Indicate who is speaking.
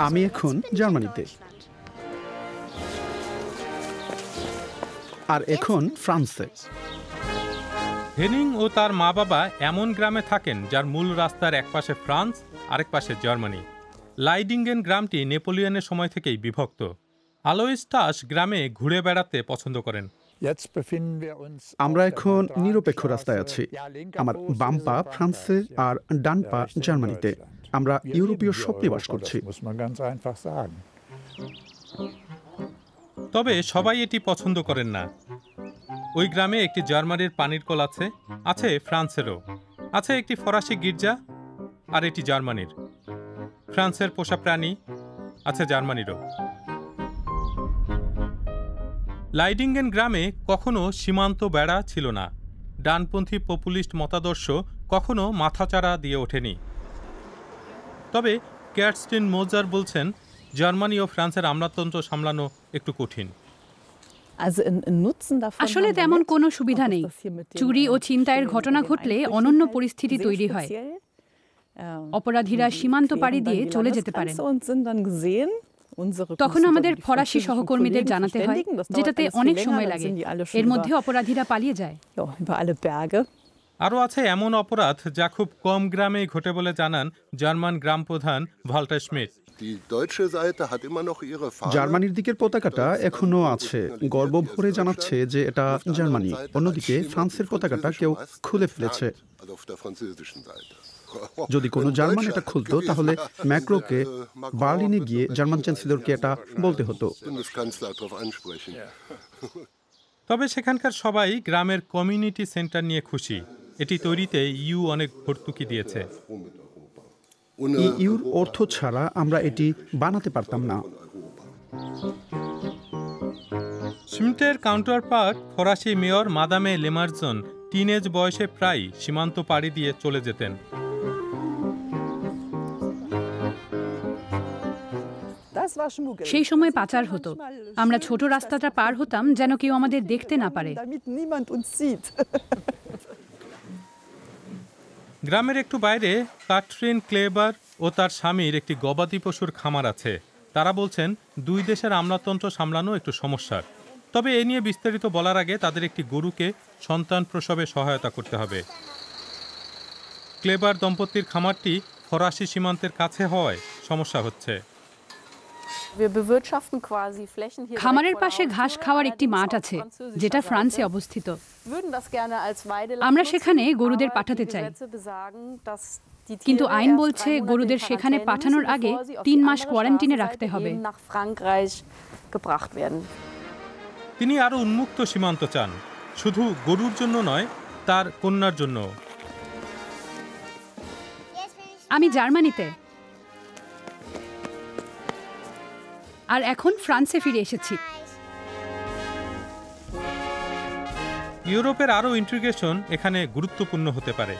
Speaker 1: আমি এখন জার্মানিতে, আর এখন ফ্রান্সে।
Speaker 2: হেনিং ও তার মা বাবা এমন গ্রামে থাকেন যার মূল রাস্তার একপাশে ফ্রান্স, আরেক পাশে জার্মানি। লাইডিঙ্গেন গ্রামটি নেপোলিয়নের সময় থেকেই বিভক্ত। আলোইস টাস গ্রামে ঘুরে বেড়াতে পছন্দ করেন।
Speaker 1: আমরা এখন নিরপেক্ষ রাস্তায় আছি। আমার বাম পা ফ্রান্সে আর ডান পা জার্মানিতে। আমরা ইউরোপীয় স্বপ্নে বাস করছি।
Speaker 2: তবে সবাই এটি পছন্দ করেন না। ওই গ্রামে একটি জার্মানির পানির কল আছে, আছে ফ্রান্সেরও, আছে একটি ফরাসি গির্জা, আর এটি জার্মানির। ফ্রান্সের পোষা প্রাণী আছে জার্মানিরও। লাইডিঙ্গেন গ্রামে কখনো সীমান্ত বেড়া ছিল না। ডানপন্থী পপুলিস্ট মতাদর্শ কখনো মাথাচাড়া দিয়ে ওঠেনি। তবে ক্যাটস্টিন মোজার বলছেন, জার্মানি ও ফ্রান্সের আমলাতন্ত্র সামলানো একটু কঠিন।
Speaker 3: আসলে তেমন কোনো সুবিধা নেই। চুরি ও ছিনতাইয়ের ঘটনা ঘটলে অনন্য পরিস্থিতি তৈরি হয়। অপরাধীরা সীমান্ত পাড়ি দিয়ে চলে যেতে পারেন। তখন আমাদের ফরাসি সহকর্মীদের জানাতে হয়, যেটাতে অনেক সময় লাগে। এর মধ্যে অপরাধীরা পালিয়ে যায়।
Speaker 2: আরও আছে এমন অপরাধ যা খুব কম গ্রামেই ঘটে বলে জানান জার্মান গ্রাম প্রধান ভাল্টার স্মিথ।
Speaker 1: জার্মানির দিকের পতাকাটা এখনো আছে, গর্ব ভরে জানাচ্ছে যে এটা জার্মানি। অন্যদিকে ফ্রান্সের পতাকাটা কেউ খুলে ফেলেছে। যদি কোনো জার্মান এটা খুলতো, তাহলে ম্যাক্রোকে বার্লিনে গিয়ে জার্মান চ্যান্সেলরকে এটা বলতে হতো।
Speaker 2: তবে সেখানকার সবাই গ্রামের কমিউনিটি সেন্টার নিয়ে খুশি। এটি তৈরিতে ইউ অনেক ভর্তুকি দিয়েছে।
Speaker 1: ইউর অর্থ ছাড়া আমরা এটি বানাতে পারতাম না।
Speaker 2: স্মিথের কাউন্টার পার্ট ফরাসি মেয়র মাদামে লেমারজন টিনেজ বয়সে প্রায় সীমান্ত পাড়ি দিয়ে চলে যেতেন।
Speaker 3: সেই সময় পাচার হতো। আমরা ছোট রাস্তাটা পার হতাম যেন কেউ আমাদের দেখতে না পারে।
Speaker 2: গ্রামের একটু বাইরে কাটরিন ক্লেবার ও তার স্বামীর একটি গবাদি পশুর খামার আছে। তারা বলছেন, দুই দেশের আমলাতন্ত্র সামলানো একটু সমস্যার। তবে এ নিয়ে বিস্তারিত বলার আগে তাদের একটি গরুকে সন্তান প্রসবে সহায়তা করতে হবে। ক্লেবার দম্পতির খামারটি ফরাসি সীমান্তের কাছে হওয়ায় সমস্যা হচ্ছে।
Speaker 3: খামারের পাশে ঘাস খাওয়ার একটি মাঠ আছে, যেটা ফ্রান্সে অবস্থিত। আমরা সেখানে গরুদের পাঠাতে চাই, কিন্তু আইন বলছে গরুদের সেখানে পাঠানোর আগে 3 মাস কোয়ারেন্টিনে রাখতে হবে।
Speaker 2: তিনি আরো উন্মুক্ত সীমান্ত চান, শুধু গরুর জন্য নয়, তার কন্যার জন্য।
Speaker 3: আমি জার্মানিতে, আর এখন ফ্রান্সে ফিরে এসেছি।
Speaker 2: ইউরোপের আরও ইন্টিগ্রেশন এখানে গুরুত্বপূর্ণ হতে পারে।